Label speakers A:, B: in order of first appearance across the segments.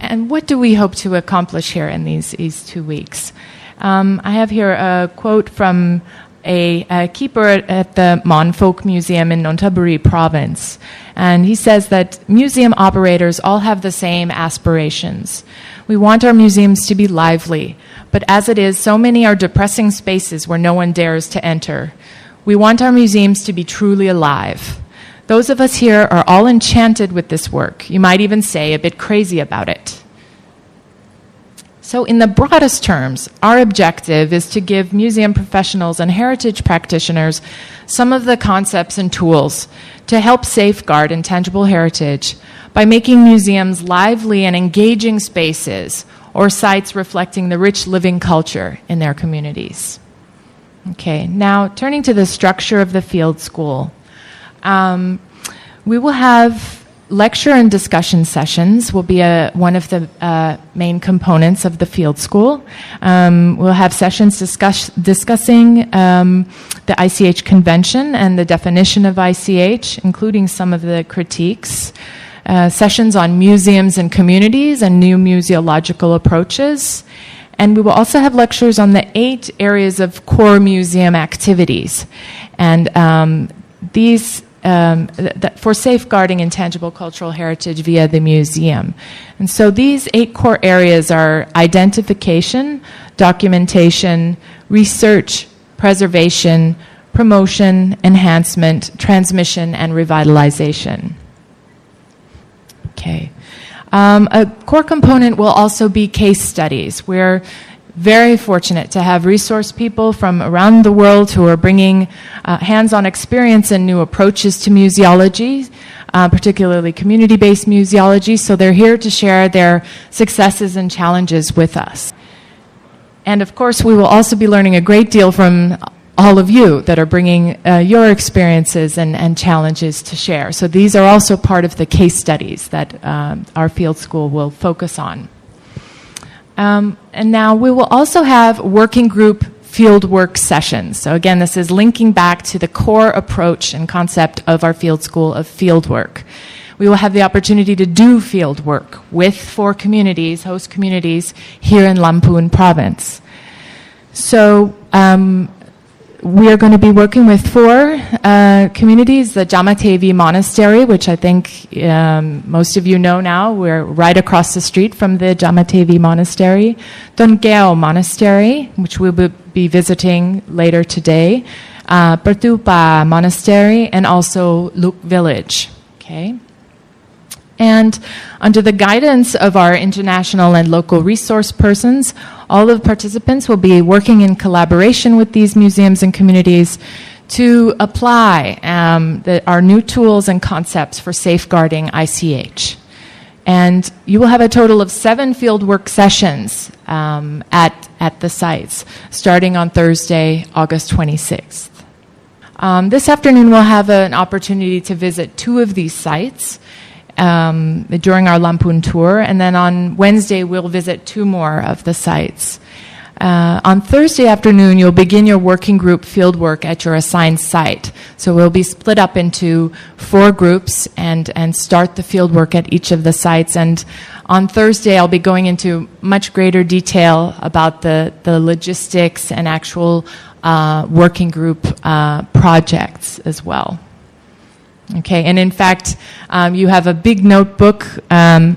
A: And what do we hope to accomplish here in these 2 weeks? I have here a quote from a keeper at the Mon Folk Museum in Nonthaburi province. And he says that museum operators all have the same aspirations. We want our museums to be lively, but as it is, so many are depressing spaces where no one dares to enter. We want our museums to be truly alive. Those of us here are all enchanted with this work. You might even say a bit crazy about it. So in the broadest terms, our objective is to give museum professionals and heritage practitioners some of the concepts and tools to help safeguard intangible heritage by making museums lively and engaging spaces or sites reflecting the rich living culture in their communities. Okay, now turning to the structure of the field school. We will have lecture and discussion sessions will be one of the main components of the field school. We'll have sessions discussing the ICH convention and the definition of ICH, including some of the critiques. Sessions on museums and communities and new museological approaches. And we will also have lectures on the 8 areas of core museum activities. And these for safeguarding intangible cultural heritage via the museum. And so these 8 core areas are identification, documentation, research, preservation, promotion, enhancement, transmission, and revitalization. Okay. A core component will also be case studies. We're very fortunate to have resource people from around the world who are bringing hands-on experience and new approaches to museology, particularly community-based museology. So they're here to share their successes and challenges with us. And of course, we will also be learning a great deal from all of you that are bringing your experiences and challenges to share. So these are also part of the case studies that our field school will focus on. And now we will also have working group fieldwork sessions. So again, this is linking back to the core approach and concept of our field school of fieldwork. We will have the opportunity to do fieldwork with 4 communities, host communities, here in Lamphun province. So we are going to be working with 4 communities, the Jamatevi Monastery, which I think most of you know now. We're right across the street from the Jamatevi Monastery. Dongeo Monastery, which we'll be visiting later today. Pertupa Monastery, and also Luk Village. Okay. And under the guidance of our international and local resource persons, all of the participants will be working in collaboration with these museums and communities to apply our new tools and concepts for safeguarding ICH. And you will have a total of 7 fieldwork sessions at the sites, starting on Thursday, August 26th. This afternoon, we'll have an opportunity to visit 2 of these sites during our Lamphun tour, and then on Wednesday we'll visit 2 more of the sites. On Thursday afternoon, you'll begin your working group fieldwork at your assigned site. So we'll be split up into 4 groups and start the fieldwork at each of the sites. And on Thursday, I'll be going into much greater detail about the logistics and actual working group projects as well. Okay, and in fact, you have a big notebook and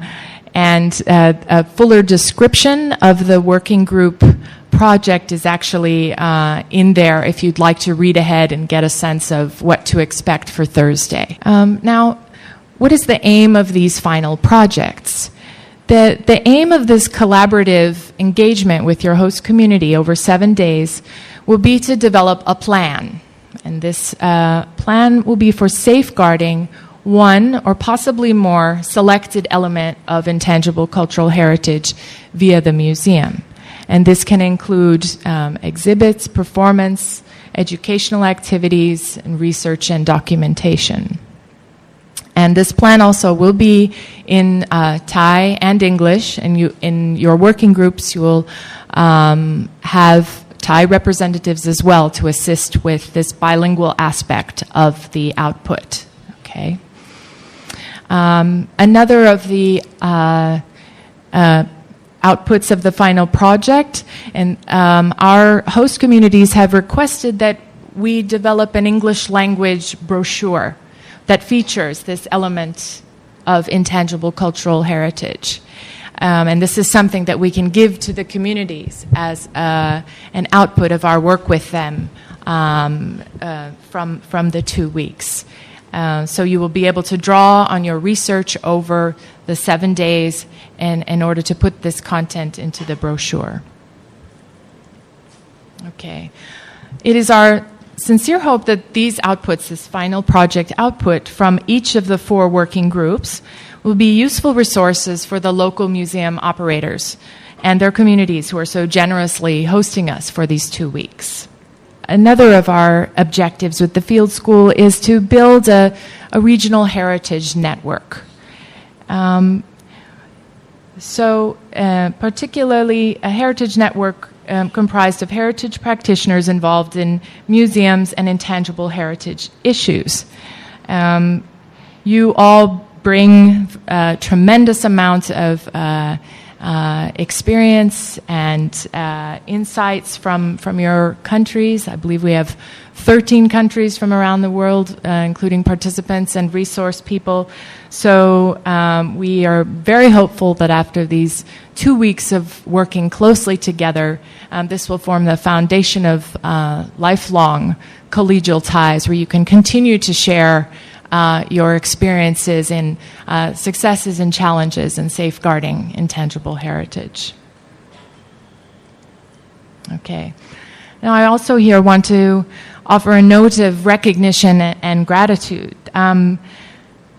A: a fuller description of the working group project is actually in there if you'd like to read ahead and get a sense of what to expect for Thursday. Now, what is the aim of these final projects? The aim of this collaborative engagement with your host community over 7 days will be to develop a plan. And this plan will be for safeguarding one or possibly more selected element of intangible cultural heritage via the museum. And this can include exhibits, performance, educational activities, and research and documentation. And this plan also will be in Thai and English, and in your working groups you will have Thai representatives as well to assist with this bilingual aspect of the output. Okay. Another of the outputs of the final project, and our host communities have requested that we develop an English language brochure that features this element of intangible cultural heritage. And this is something that we can give to the communities as an output of our work with them from the 2 weeks. So you will be able to draw on your research over the 7 days in order to put this content into the brochure. Okay. It is our sincere hope that these outputs, this final project output from each of the 4 working groups, will be useful resources for the local museum operators and their communities who are so generously hosting us for these 2 weeks. Another of our objectives with the field school is to build a regional heritage network. Particularly a heritage network comprised of heritage practitioners involved in museums and intangible heritage issues. You all bring a tremendous amount of experience and insights from your countries. I believe we have 13 countries from around the world, including participants and resource people. So we are very hopeful that after these 2 weeks of working closely together, this will form the foundation of lifelong collegial ties where you can continue to share your experiences in successes and challenges in safeguarding intangible heritage. Okay. Now I also here want to offer a note of recognition and gratitude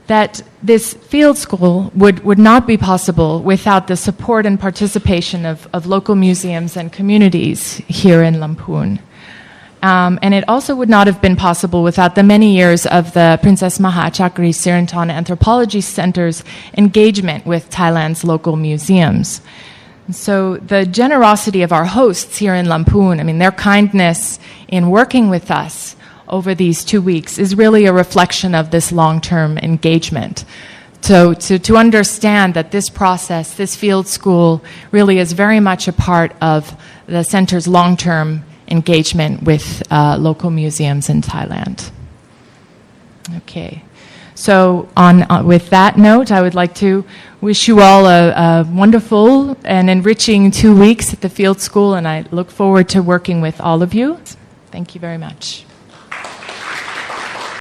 A: that this field school would not be possible without the support and participation of local museums and communities here in Lamphun. And it also would not have been possible without the many years of the Princess Maha Chakree Siriton Anthropology Center's engagement with Thailand's local museums. So the generosity of our hosts here in Lamphun, I mean, their kindness in working with us over these 2 weeks is really a reflection of this long-term engagement. So to understand that this process, this field school, really is very much a part of the center's long-term engagement with local museums in Thailand. Okay. So with that note, I would like to wish you all a wonderful and enriching 2 weeks at the field school, and I look forward to working with all of you. Thank you very much.